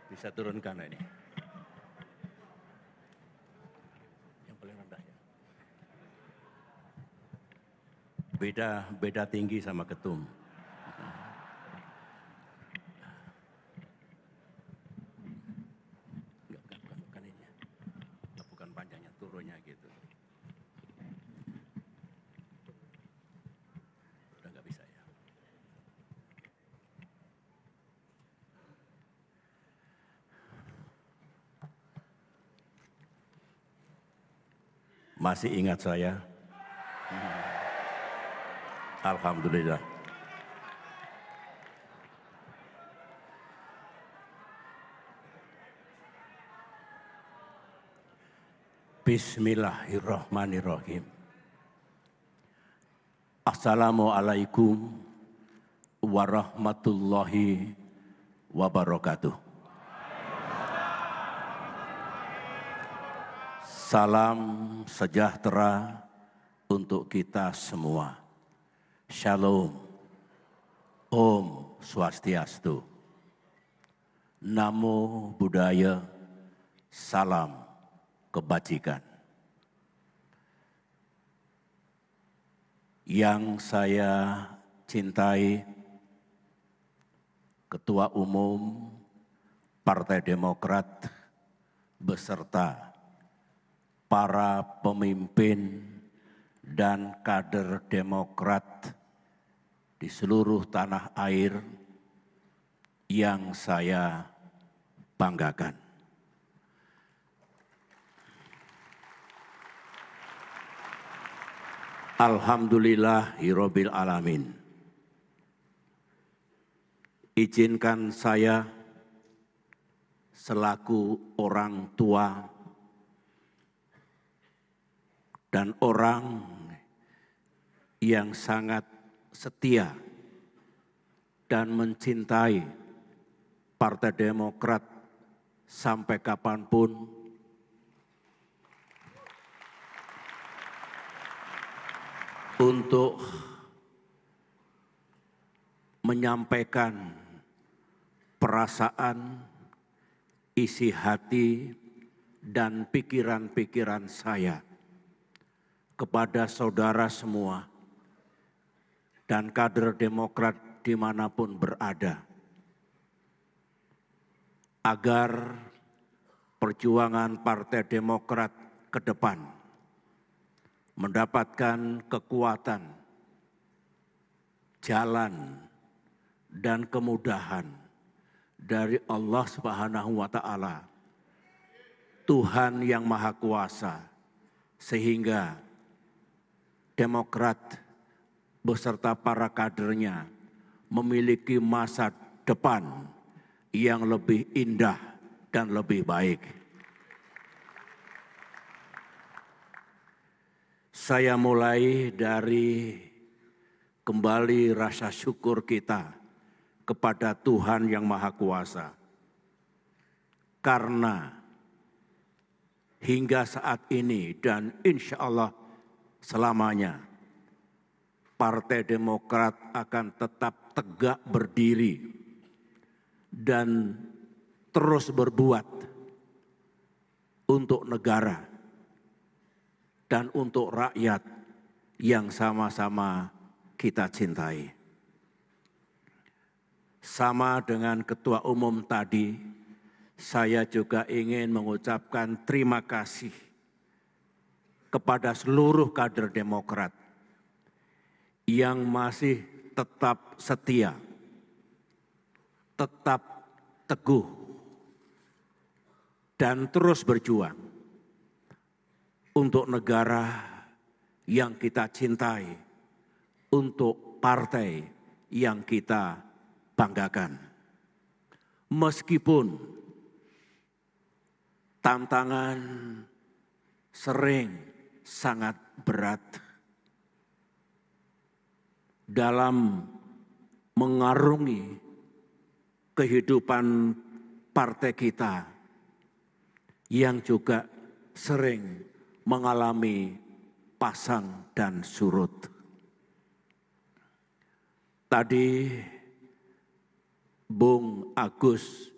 Bisa turunkan ini. Yang paling rendah ya. Beda tinggi sama ketum. Bukan ini. Bukan panjangnya, turunnya gitu. Udah nggak bisa ya. Masih ingat saya? Alhamdulillah. Bismillahirrahmanirrahim. Assalamualaikum warahmatullahi wabarakatuh. Salam sejahtera untuk kita semua. Shalom. Om Swastiastu. Namo Buddhaya. Salam kebajikan. Yang saya cintai, Ketua Umum Partai Demokrat beserta para pemimpin dan kader Demokrat di seluruh tanah air yang saya banggakan. Alhamdulillahirabbil alamin. Izinkan saya selaku orang tua dan orang yang sangat setia dan mencintai Partai Demokrat sampai kapanpun, untuk menyampaikan perasaan, isi hati, dan pikiran-pikiran saya kepada saudara semua dan kader Demokrat dimanapun berada, agar perjuangan Partai Demokrat ke depan mendapatkan kekuatan, jalan, dan kemudahan dari Allah Subhanahu wa Ta'ala, Tuhan yang Maha Kuasa, sehingga Demokrat beserta para kadernya memiliki masa depan yang lebih indah dan lebih baik. Saya mulai dari kembali rasa syukur kita kepada Tuhan yang Maha Kuasa. Karena hingga saat ini dan insya Allah selamanya, Partai Demokrat akan tetap tegak berdiri dan terus berbuat untuk negara dan untuk rakyat yang sama-sama kita cintai. Sama dengan Ketua Umum tadi, saya juga ingin mengucapkan terima kasih kepada seluruh kader Demokrat yang masih tetap setia, tetap teguh, dan terus berjuang untuk negara yang kita cintai, untuk partai yang kita banggakan. Meskipun tantangan sering sangat berat dalam mengarungi kehidupan partai kita yang juga sering mengalami pasang dan surut. Tadi Bung Agus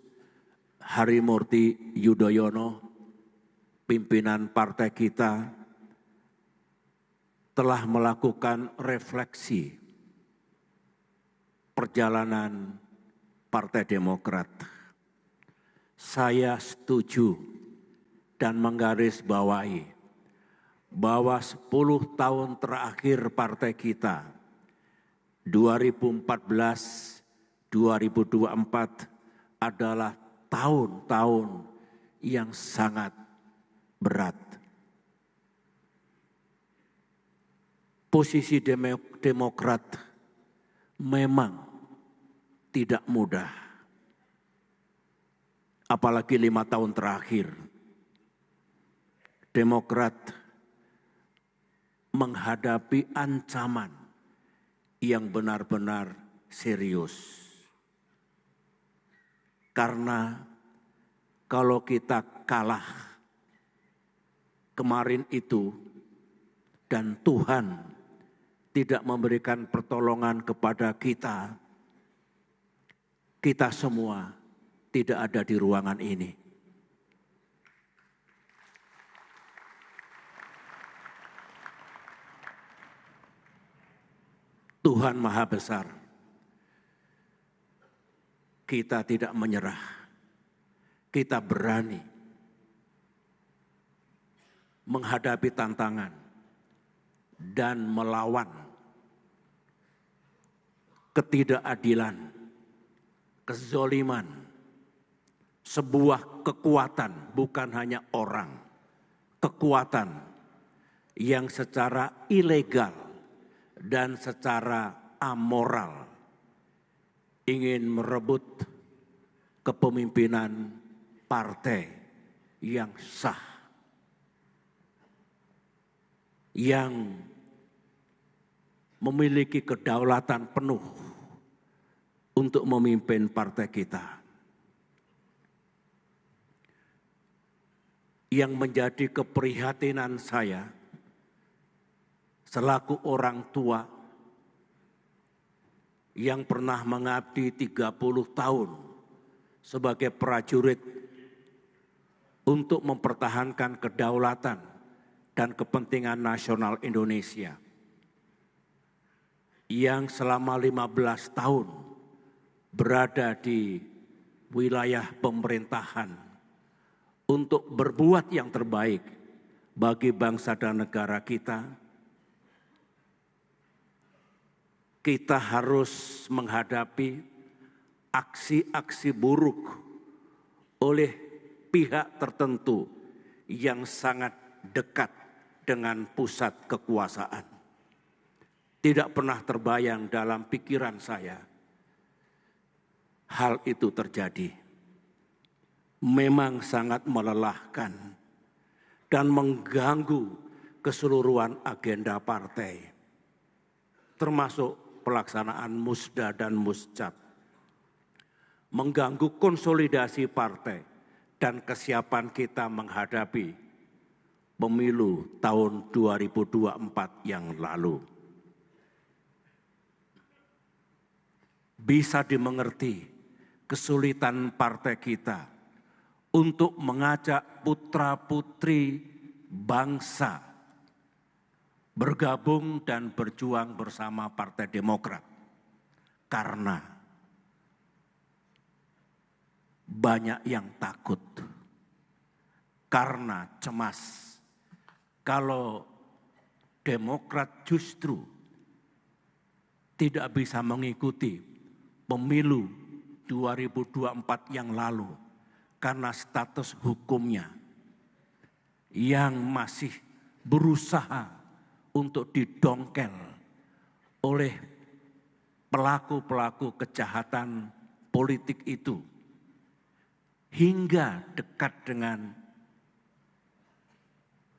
Harimurti Yudhoyono, pimpinan partai kita, telah melakukan refleksi perjalanan Partai Demokrat. Saya setuju dan menggarisbawahi bahwa 10 tahun terakhir partai kita 2014-2024 adalah tahun-tahun yang sangat berat. Posisi Demokrat memang tidak mudah. Apalagi 5 tahun terakhir. Demokrat menghadapi ancaman yang benar-benar serius. Karena kalau kita kalah kemarin itu dan Tuhan tidak memberikan pertolongan kepada kita, kita semua tidak ada di ruangan ini. Tuhan Maha Besar. Kita tidak menyerah. Kita berani menghadapi tantangan dan melawan ketidakadilan, kezoliman, sebuah kekuatan, bukan hanya orang, kekuatan yang secara ilegal dan secara amoral ingin merebut kepemimpinan partai yang sah, yang memiliki kedaulatan penuh untuk memimpin partai kita. Yang menjadi keprihatinan saya selaku orang tua yang pernah mengabdi 30 tahun sebagai prajurit untuk mempertahankan kedaulatan dan kepentingan nasional Indonesia, yang selama 15 tahun berada di wilayah pemerintahan untuk berbuat yang terbaik bagi bangsa dan negara kita. Kita harus menghadapi aksi-aksi buruk oleh pihak tertentu yang sangat dekat dengan pusat kekuasaan. Tidak pernah terbayang dalam pikiran saya hal itu terjadi. Memang sangat melelahkan dan mengganggu keseluruhan agenda partai, termasuk pelaksanaan musda dan muscap, mengganggu konsolidasi partai dan kesiapan kita menghadapi pemilu tahun 2024 yang lalu. Bisa dimengerti kesulitan partai kita untuk mengajak putra-putri bangsa bergabung dan berjuang bersama Partai Demokrat. Karena banyak yang takut, karena cemas kalau Demokrat justru tidak bisa mengikuti pemilu 2024 yang lalu karena status hukumnya yang masih berusaha untuk didongkel oleh pelaku-pelaku kejahatan politik itu hingga dekat dengan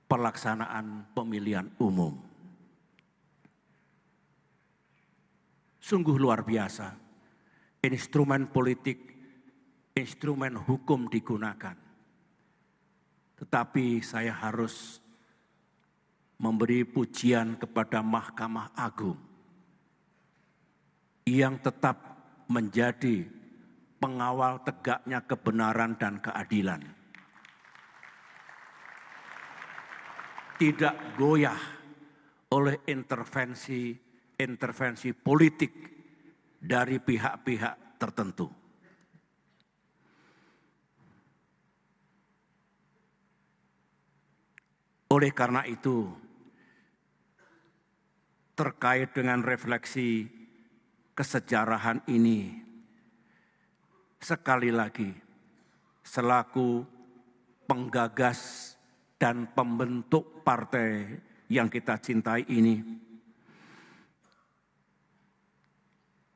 pelaksanaan pemilihan umum. Sungguh luar biasa, instrumen politik, instrumen hukum digunakan. Tetapi saya harus memberi pujian kepada Mahkamah Agung yang tetap menjadi pengawal tegaknya kebenaran dan keadilan. Tidak goyah oleh intervensi politik dari pihak-pihak tertentu. Oleh karena itu, terkait dengan refleksi kesejarahan ini, sekali lagi, selaku penggagas dan pembentuk partai yang kita cintai ini,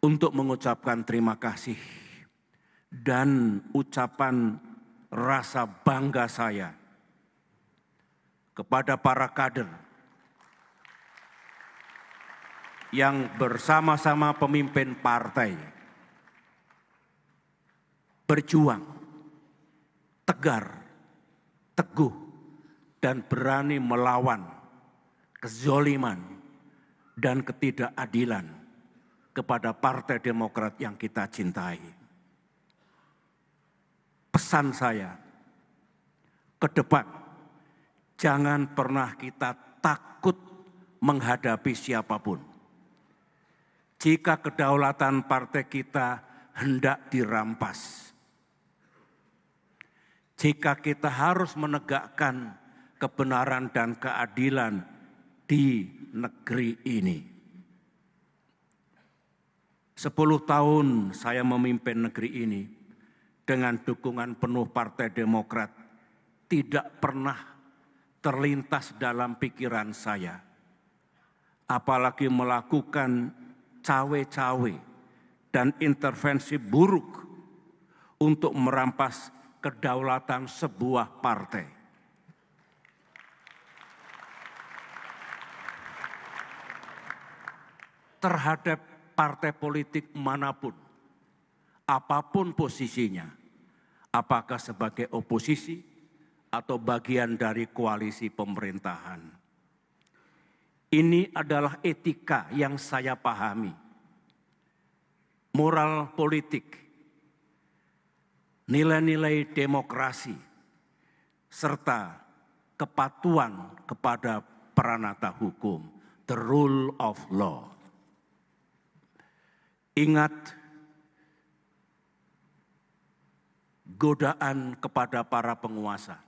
untuk mengucapkan terima kasih dan ucapan rasa bangga saya kepada para kader yang bersama-sama pemimpin partai berjuang tegar, teguh, dan berani melawan kezoliman dan ketidakadilan kepada Partai Demokrat yang kita cintai. Pesan saya ke depan, jangan pernah kita takut menghadapi siapapun. Jika kedaulatan partai kita hendak dirampas, jika kita harus menegakkan kebenaran dan keadilan di negeri ini. 10 tahun saya memimpin negeri ini dengan dukungan penuh Partai Demokrat, tidak pernah terlintas dalam pikiran saya, apalagi melakukan cawe-cawe dan intervensi buruk untuk merampas kedaulatan sebuah partai. Terhadap partai politik manapun, apapun posisinya, apakah sebagai oposisi atau bagian dari koalisi pemerintahan. Ini adalah etika yang saya pahami. Moral politik, nilai-nilai demokrasi, serta kepatuhan kepada peranata hukum, the rule of law. Ingat, godaan kepada para penguasa.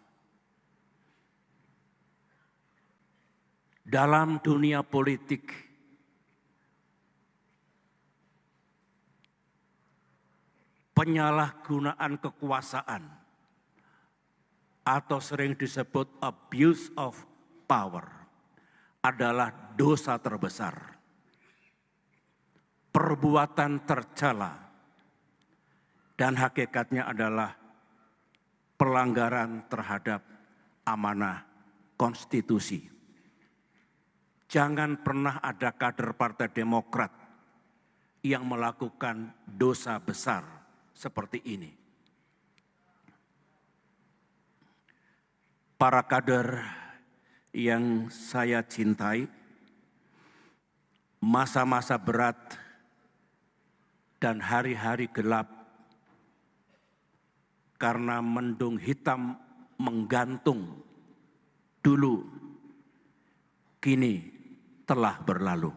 Dalam dunia politik, penyalahgunaan kekuasaan atau sering disebut abuse of power adalah dosa terbesar, perbuatan tercela, dan hakikatnya adalah pelanggaran terhadap amanah konstitusi. Jangan pernah ada kader Partai Demokrat yang melakukan dosa besar seperti ini. Para kader yang saya cintai, masa-masa berat dan hari-hari gelap karena mendung hitam menggantung dulu, kini telah berlalu.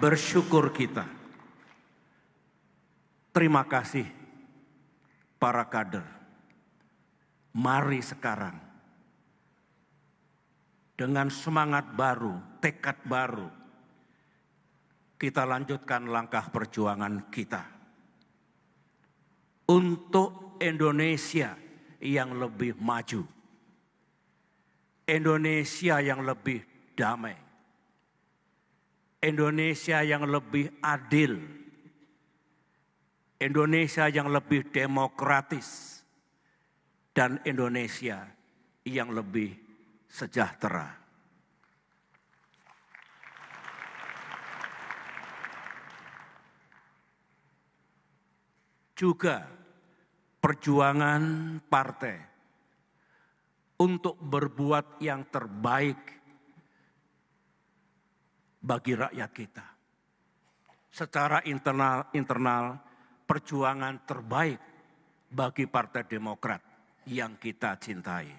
Bersyukur kita. Terima kasih para kader. Mari sekarang dengan semangat baru, tekad baru, kita lanjutkan langkah perjuangan kita untuk Indonesia yang lebih maju, Indonesia yang lebih damai, Indonesia yang lebih adil, Indonesia yang lebih demokratis, dan Indonesia yang lebih sejahtera. Juga perjuangan partai untuk berbuat yang terbaik bagi rakyat kita. secara internal perjuangan terbaik bagi Partai Demokrat yang kita cintai.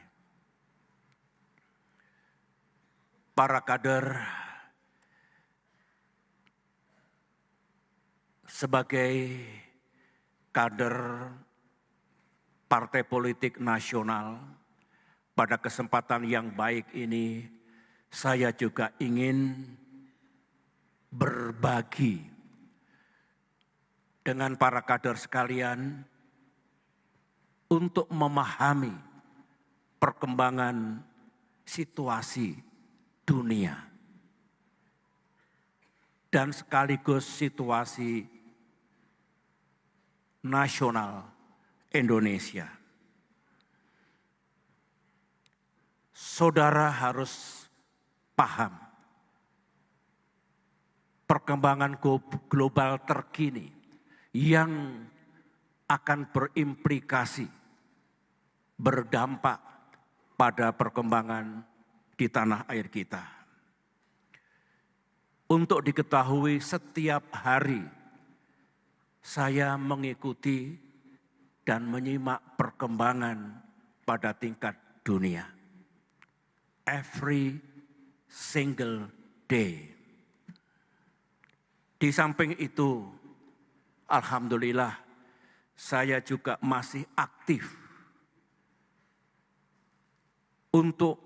Para kader sebagai kader partai politik nasional, pada kesempatan yang baik ini saya juga ingin berbagi dengan para kader sekalian untuk memahami perkembangan situasi dunia dan sekaligus situasi nasional Indonesia. Saudara harus paham perkembangan global terkini yang akan berimplikasi, berdampak pada perkembangan di tanah air kita. Untuk diketahui, setiap hari saya mengikuti dan menyimak perkembangan pada tingkat dunia. Every single day. Di samping itu, alhamdulillah, saya juga masih aktif untuk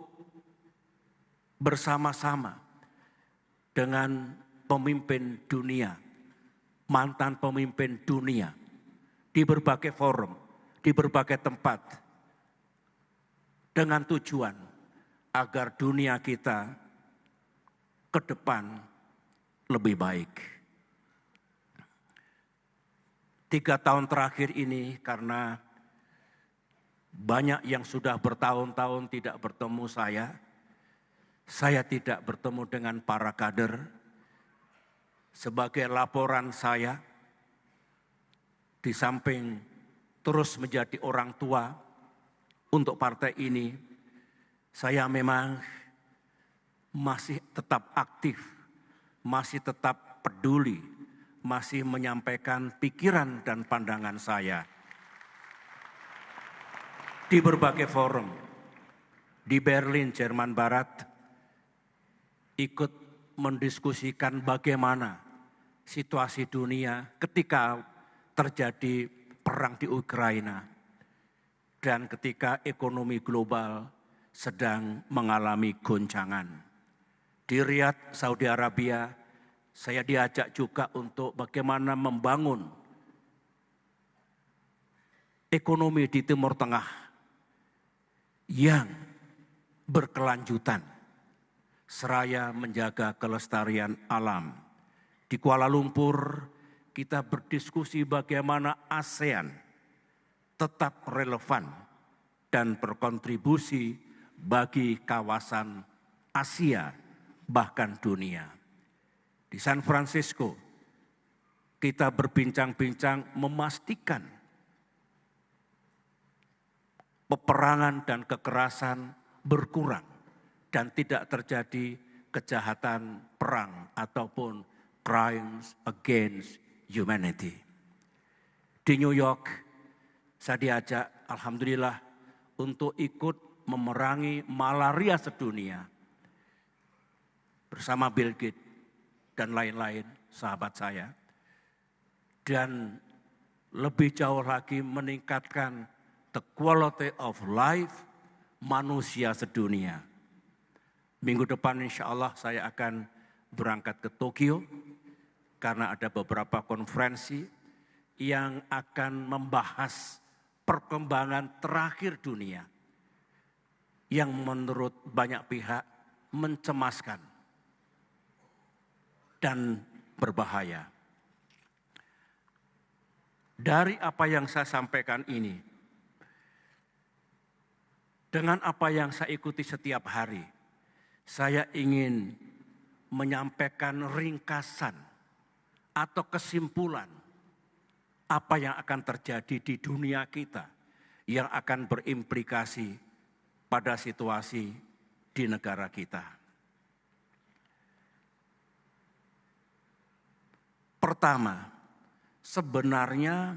bersama-sama dengan pemimpin dunia, mantan pemimpin dunia, di berbagai forum, di berbagai tempat, dengan tujuan agar dunia kita ke depan lebih baik. 3 tahun terakhir ini, karena banyak yang sudah bertahun-tahun tidak bertemu saya tidak bertemu dengan para kader. Sebagai laporan saya, di samping terus menjadi orang tua untuk partai ini, saya memang masih tetap aktif, masih tetap peduli, masih menyampaikan pikiran dan pandangan saya di berbagai forum. Di Berlin, Jerman Barat, ikut mendiskusikan bagaimana situasi dunia ketika terjadi perang di Ukraina dan ketika ekonomi global sedang mengalami goncangan. Di Riyadh, Saudi Arabia, saya diajak juga untuk bagaimana membangun ekonomi di Timur Tengah yang berkelanjutan, seraya menjaga kelestarian alam. Di Kuala Lumpur, kita berdiskusi bagaimana ASEAN tetap relevan dan berkontribusi bagi kawasan Asia, bahkan dunia. Di San Francisco, kita berbincang-bincang memastikan peperangan dan kekerasan berkurang dan tidak terjadi kejahatan perang ataupun crimes against humanity. Di New York, saya diajak, alhamdulillah, untuk ikut memerangi malaria sedunia bersama Bill Gates dan lain-lain sahabat saya. Dan lebih jauh lagi meningkatkan the quality of life manusia sedunia. Minggu depan insya Allah saya akan berangkat ke Tokyo karena ada beberapa konferensi yang akan membahas perkembangan terakhir dunia yang menurut banyak pihak mencemaskan dan berbahaya. Dari apa yang saya sampaikan ini, dengan apa yang saya ikuti setiap hari, saya ingin menyampaikan ringkasan atau kesimpulan apa yang akan terjadi di dunia kita yang akan berimplikasi pada situasi di negara kita. Pertama, sebenarnya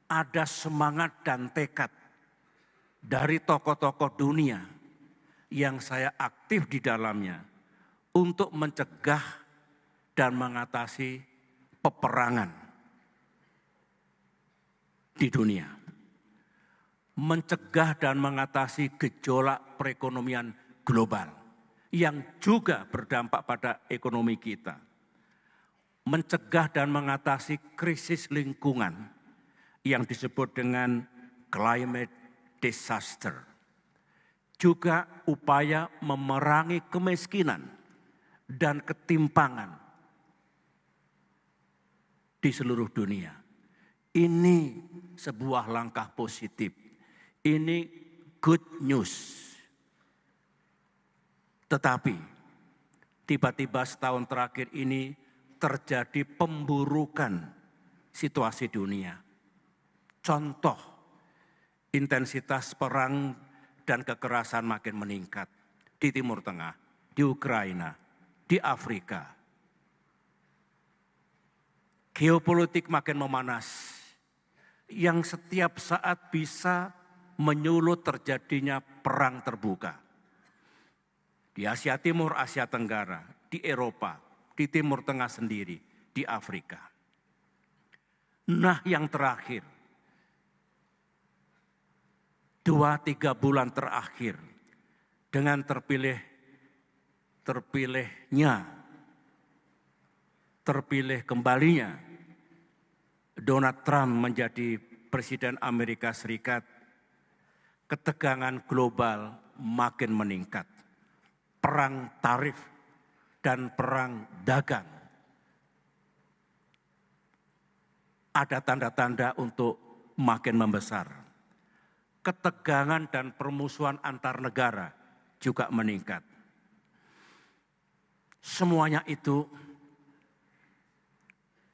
ada semangat dan tekad dari tokoh-tokoh dunia yang saya aktif di dalamnya untuk mencegah dan mengatasi peperangan di dunia. Mencegah dan mengatasi gejolak perekonomian global yang juga berdampak pada ekonomi kita. Mencegah dan mengatasi krisis lingkungan yang disebut dengan climate disaster. Juga upaya memerangi kemiskinan dan ketimpangan di seluruh dunia. Ini sebuah langkah positif. Ini good news. Tetapi tiba-tiba setahun terakhir ini terjadi pemburukan situasi dunia. Contoh, intensitas perang dan kekerasan makin meningkat di Timur Tengah, di Ukraina, di Afrika. Geopolitik makin memanas, yang setiap saat bisa menyulut terjadinya perang terbuka. Di Asia Timur, Asia Tenggara, di Eropa, di Timur Tengah sendiri, di Afrika. Nah, yang terakhir, 2-3 bulan terakhir, dengan terpilih kembalinya Donald Trump menjadi Presiden Amerika Serikat, ketegangan global makin meningkat. Perang tarif dan perang dagang. Ada tanda-tanda untuk makin membesar. Ketegangan dan permusuhan antar negara juga meningkat. Semuanya itu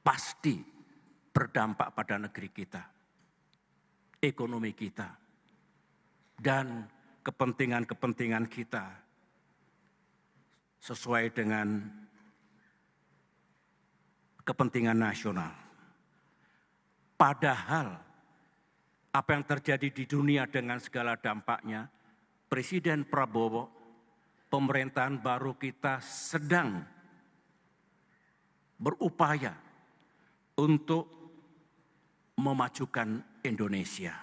pasti berdampak pada negeri kita, ekonomi kita, dan kepentingan-kepentingan kita sesuai dengan kepentingan nasional. Padahal apa yang terjadi di dunia dengan segala dampaknya, Presiden Prabowo, pemerintahan baru kita sedang berupaya untuk memajukan Indonesia.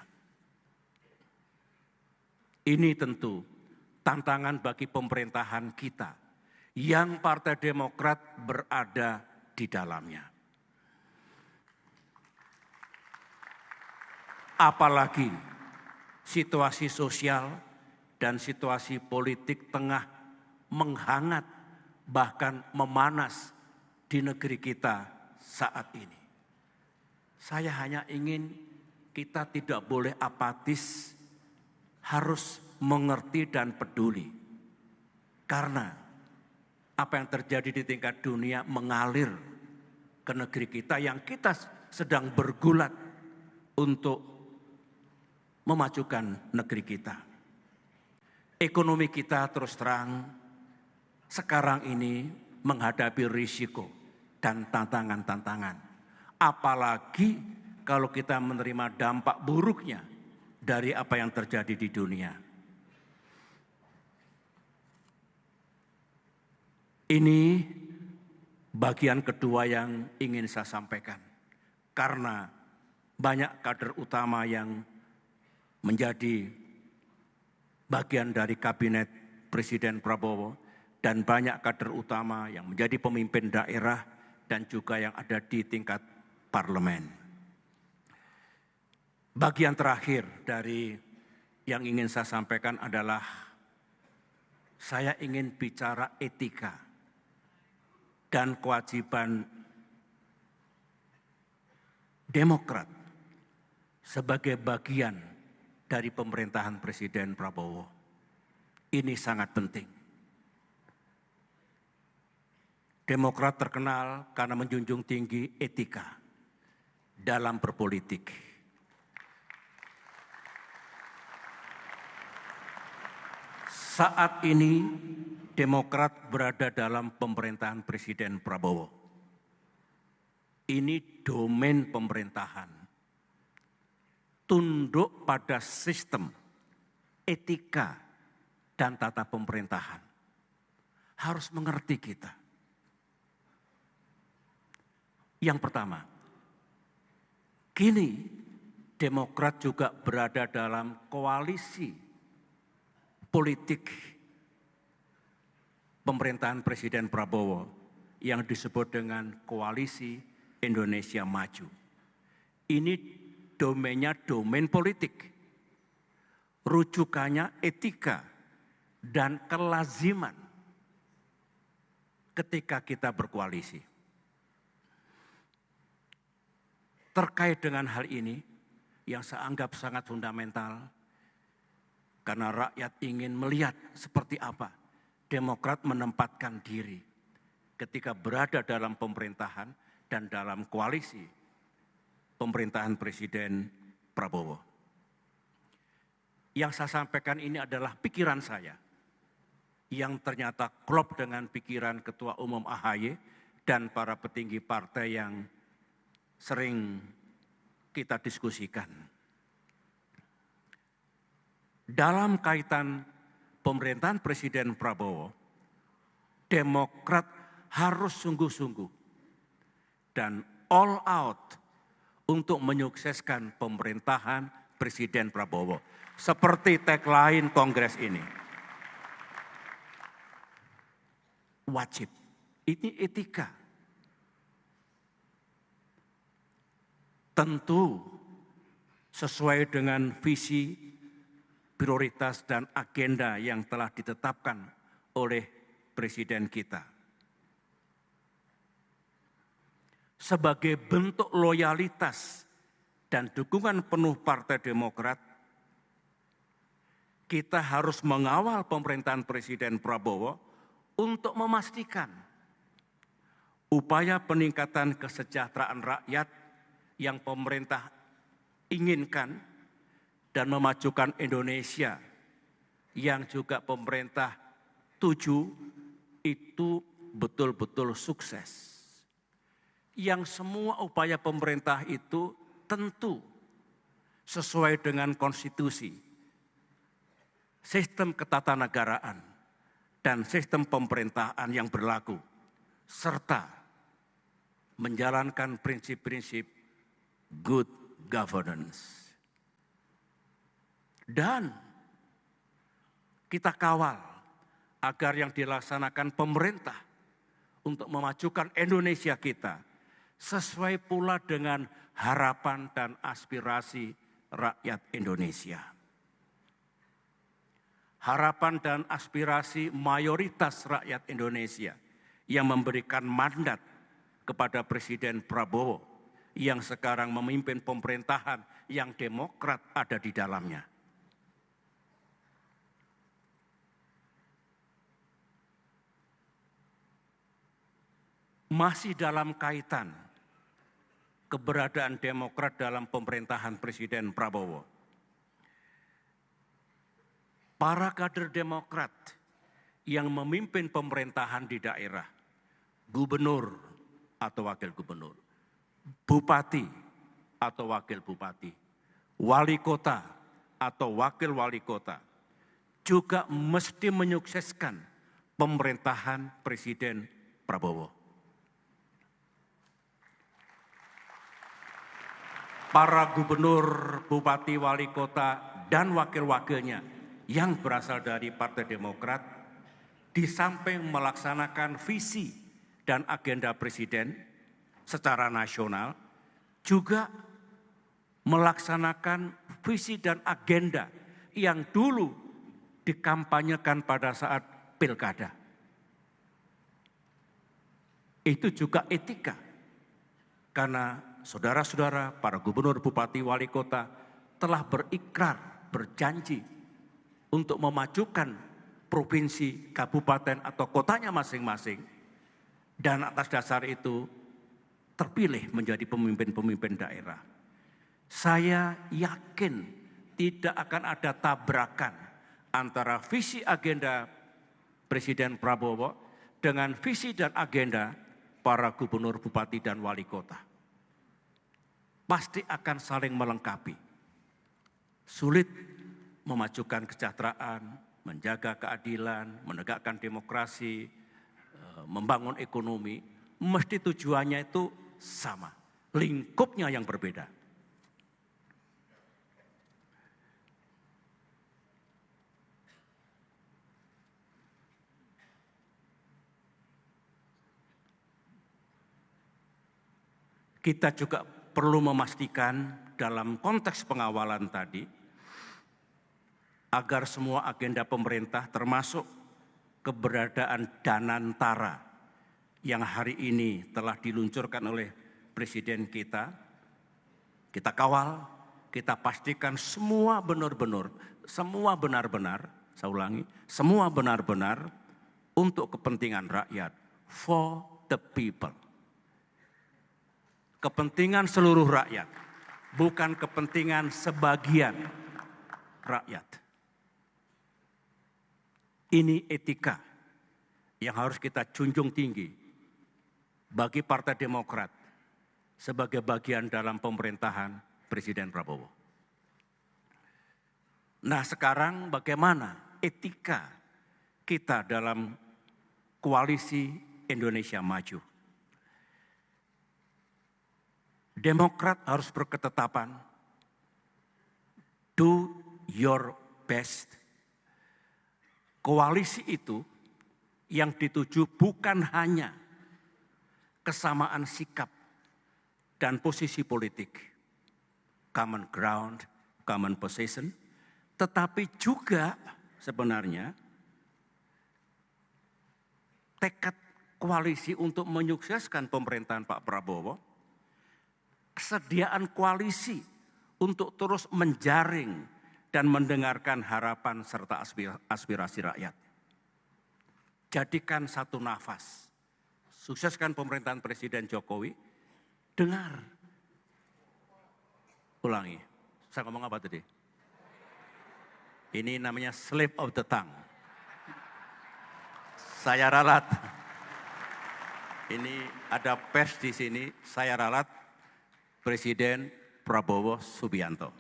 Ini tentu tantangan bagi pemerintahan kita yang Partai Demokrat berada di dalamnya. Apalagi situasi sosial dan situasi politik tengah menghangat bahkan memanas di negeri kita saat ini. Saya hanya ingin kita tidak boleh apatis, harus mengerti dan peduli. Karena apa yang terjadi di tingkat dunia mengalir ke negeri kita yang kita sedang bergulat untuk memajukan negeri kita. Ekonomi kita terus terang sekarang ini menghadapi risiko dan tantangan-tantangan. Apalagi kalau kita menerima dampak buruknya dari apa yang terjadi di dunia. Ini bagian kedua yang ingin saya sampaikan. Karena banyak kader utama yang menjadi bagian dari kabinet Presiden Prabowo dan banyak kader utama yang menjadi pemimpin daerah dan juga yang ada di tingkat parlemen. Bagian terakhir dari yang ingin saya sampaikan adalah saya ingin bicara etika dan kewajiban Demokrat sebagai bagian dari pemerintahan Presiden Prabowo. Ini sangat penting. Demokrat terkenal karena menjunjung tinggi etika dalam berpolitik. Saat ini Demokrat berada dalam pemerintahan Presiden Prabowo. ini domain pemerintahan. Tunduk pada sistem, etika, dan tata pemerintahan. Harus mengerti kita. Yang pertama, kini Demokrat juga berada dalam koalisi politik pemerintahan Presiden Prabowo yang disebut dengan Koalisi Indonesia Maju. Ini domainnya domain politik, rujukannya etika dan kelaziman ketika kita berkoalisi. Terkait dengan hal ini yang saya anggap sangat fundamental, karena rakyat ingin melihat seperti apa Demokrat menempatkan diri ketika berada dalam pemerintahan dan dalam koalisi pemerintahan Presiden Prabowo. Yang saya sampaikan ini adalah pikiran saya yang ternyata klop dengan pikiran Ketua Umum AHY dan para petinggi partai yang sering kita diskusikan. Dalam kaitan pemerintahan Presiden Prabowo, Demokrat harus sungguh-sungguh dan all out untuk menyukseskan pemerintahan Presiden Prabowo. Seperti tagline Kongres ini. Wajib, ini etika. Tentu sesuai dengan visi, prioritas dan agenda yang telah ditetapkan oleh Presiden kita. Sebagai bentuk loyalitas dan dukungan penuh Partai Demokrat, kita harus mengawal pemerintahan Presiden Prabowo untuk memastikan upaya peningkatan kesejahteraan rakyat yang pemerintah inginkan dan memajukan Indonesia yang juga pemerintah tuju itu betul-betul sukses. Yang semua upaya pemerintah itu tentu sesuai dengan konstitusi, sistem ketatanegaraan, dan sistem pemerintahan yang berlaku, serta menjalankan prinsip-prinsip good governance. Dan kita kawal agar yang dilaksanakan pemerintah untuk memajukan Indonesia kita sesuai pula dengan harapan dan aspirasi rakyat Indonesia. Harapan dan aspirasi mayoritas rakyat Indonesia yang memberikan mandat kepada Presiden Prabowo yang sekarang memimpin pemerintahan yang Demokrat ada di dalamnya. Masih dalam kaitan keberadaan Demokrat dalam pemerintahan Presiden Prabowo. Para kader Demokrat yang memimpin pemerintahan di daerah, gubernur atau wakil gubernur, bupati atau wakil bupati, wali kota atau wakil wali kota, juga mesti menyukseskan pemerintahan Presiden Prabowo. Para gubernur, bupati, wali kota, dan wakil-wakilnya yang berasal dari Partai Demokrat, di samping melaksanakan visi dan agenda Presiden secara nasional, juga melaksanakan visi dan agenda yang dulu dikampanyekan pada saat pilkada. Itu juga etika, karena saudara-saudara, para gubernur, bupati, wali kota telah berikrar, berjanji untuk memajukan provinsi, kabupaten, atau kotanya masing-masing. Dan atas dasar itu terpilih menjadi pemimpin-pemimpin daerah. Saya yakin tidak akan ada tabrakan antara visi agenda Presiden Prabowo dengan visi dan agenda para gubernur, bupati, dan wali kota. pasti akan saling melengkapi. Sulit memajukan kesejahteraan, menjaga keadilan, menegakkan demokrasi, membangun ekonomi, mesti tujuannya itu sama, lingkupnya yang berbeda. Kita juga perlu memastikan dalam konteks pengawalan tadi, agar semua agenda pemerintah termasuk keberadaan Danantara yang hari ini telah diluncurkan oleh Presiden kita kawal, kita pastikan semua benar-benar, saya ulangi, semua benar-benar untuk kepentingan rakyat, for the people. Kepentingan seluruh rakyat, bukan kepentingan sebagian rakyat. Ini etika yang harus kita junjung tinggi bagi Partai Demokrat sebagai bagian dalam pemerintahan Presiden Prabowo. Nah, sekarang bagaimana etika kita dalam koalisi Indonesia Maju? Demokrat harus berketetapan, do your best. Koalisi itu yang dituju bukan hanya kesamaan sikap dan posisi politik, common ground, common position, tetapi juga sebenarnya tekad koalisi untuk menyukseskan pemerintahan Pak Prabowo, kesediaan koalisi untuk terus menjaring dan mendengarkan harapan serta aspirasi rakyat. Jadikan satu nafas, sukseskan pemerintahan Presiden Jokowi, dengar. Ulangi, saya ngomong apa tadi? Ini namanya slip of the tongue. Saya ralat. Ini ada pers di sini, saya ralat. Presiden Prabowo Subianto.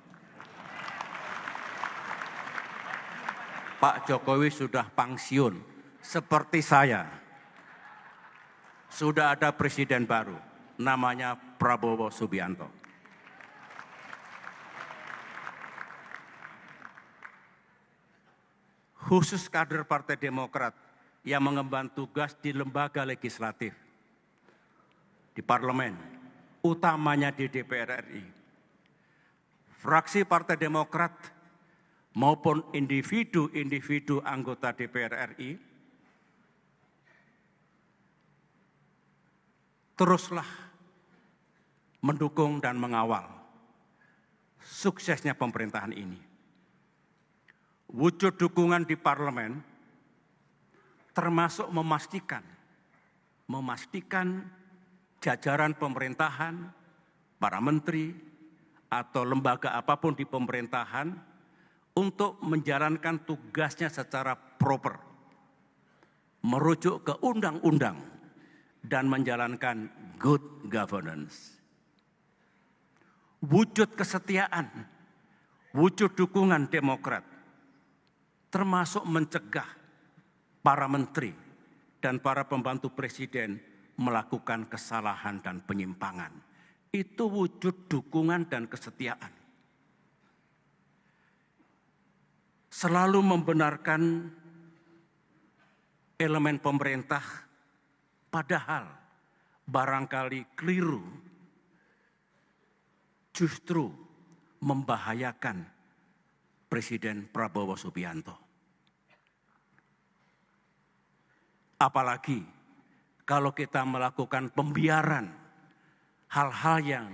Pak Jokowi sudah pensiun, seperti saya. Sudah ada presiden baru, namanya Prabowo Subianto. Khusus kader Partai Demokrat yang mengemban tugas di lembaga legislatif, di parlemen, utamanya di DPR RI. Fraksi Partai Demokrat maupun individu-individu anggota DPR RI teruslah mendukung dan mengawal suksesnya pemerintahan ini. Wujud dukungan di parlemen termasuk memastikan jajaran pemerintahan, para menteri, atau lembaga apapun di pemerintahan untuk menjalankan tugasnya secara proper, merujuk ke undang-undang, dan menjalankan good governance. Wujud kesetiaan, wujud dukungan Demokrat, termasuk mencegah para menteri dan para pembantu presiden melakukan kesalahan dan penyimpangan. Itu wujud dukungan dan kesetiaan. Selalu membenarkan elemen pemerintah, padahal barangkali keliru, justru membahayakan Presiden Prabowo Subianto. Apalagi kalau kita melakukan pembiaran hal-hal yang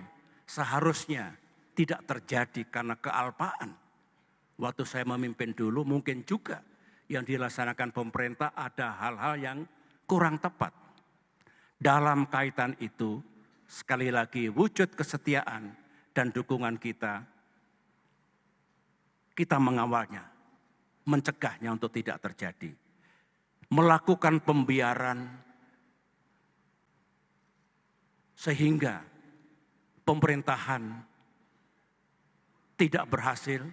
seharusnya tidak terjadi karena kealpaan. Waktu saya memimpin dulu mungkin juga yang dilaksanakan pemerintah ada hal-hal yang kurang tepat. Dalam kaitan itu, sekali lagi wujud kesetiaan dan dukungan kita mengawalnya, mencegahnya untuk tidak terjadi. Melakukan pembiaran sehingga pemerintahan tidak berhasil,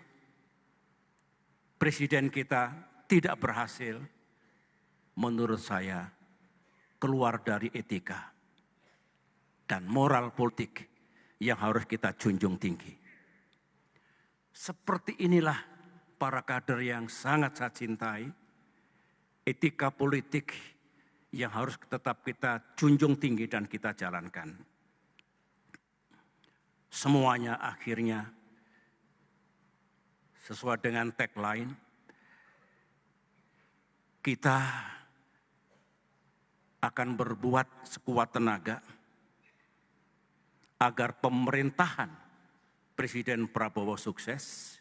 presiden kita tidak berhasil, menurut saya keluar dari etika dan moral politik yang harus kita junjung tinggi. Seperti inilah para kader yang sangat saya cintai, etika politik yang harus tetap kita junjung tinggi dan kita jalankan. Semuanya akhirnya sesuai dengan tagline, kita akan berbuat sekuat tenaga agar pemerintahan Presiden Prabowo sukses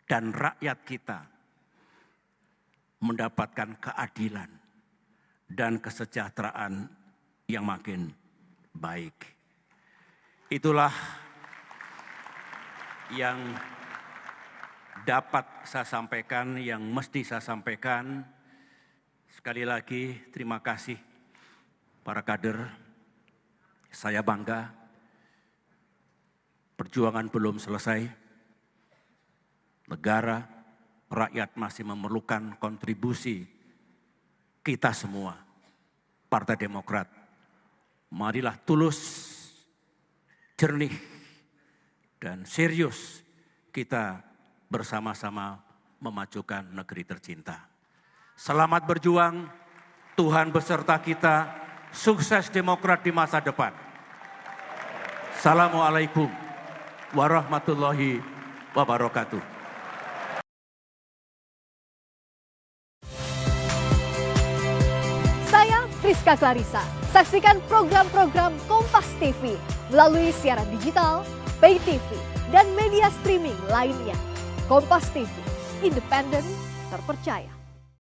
dan rakyat kita mendapatkan keadilan dan kesejahteraan yang makin baik. Itulah yang dapat saya sampaikan, yang mesti saya sampaikan. Sekali lagi terima kasih para kader, saya bangga. Perjuangan belum selesai, negara, rakyat masih memerlukan kontribusi kita semua. Partai Demokrat, marilah tulus, jernih, dan serius kita bersama-sama memajukan negeri tercinta. Selamat berjuang, Tuhan beserta kita, sukses Demokrat di masa depan. Assalamualaikum warahmatullahi wabarakatuh. Saya Friska Clarissa. Saksikan program-program Kompas TV melalui siaran digital, pay TV, dan media streaming lainnya. Kompas TV, independen, terpercaya.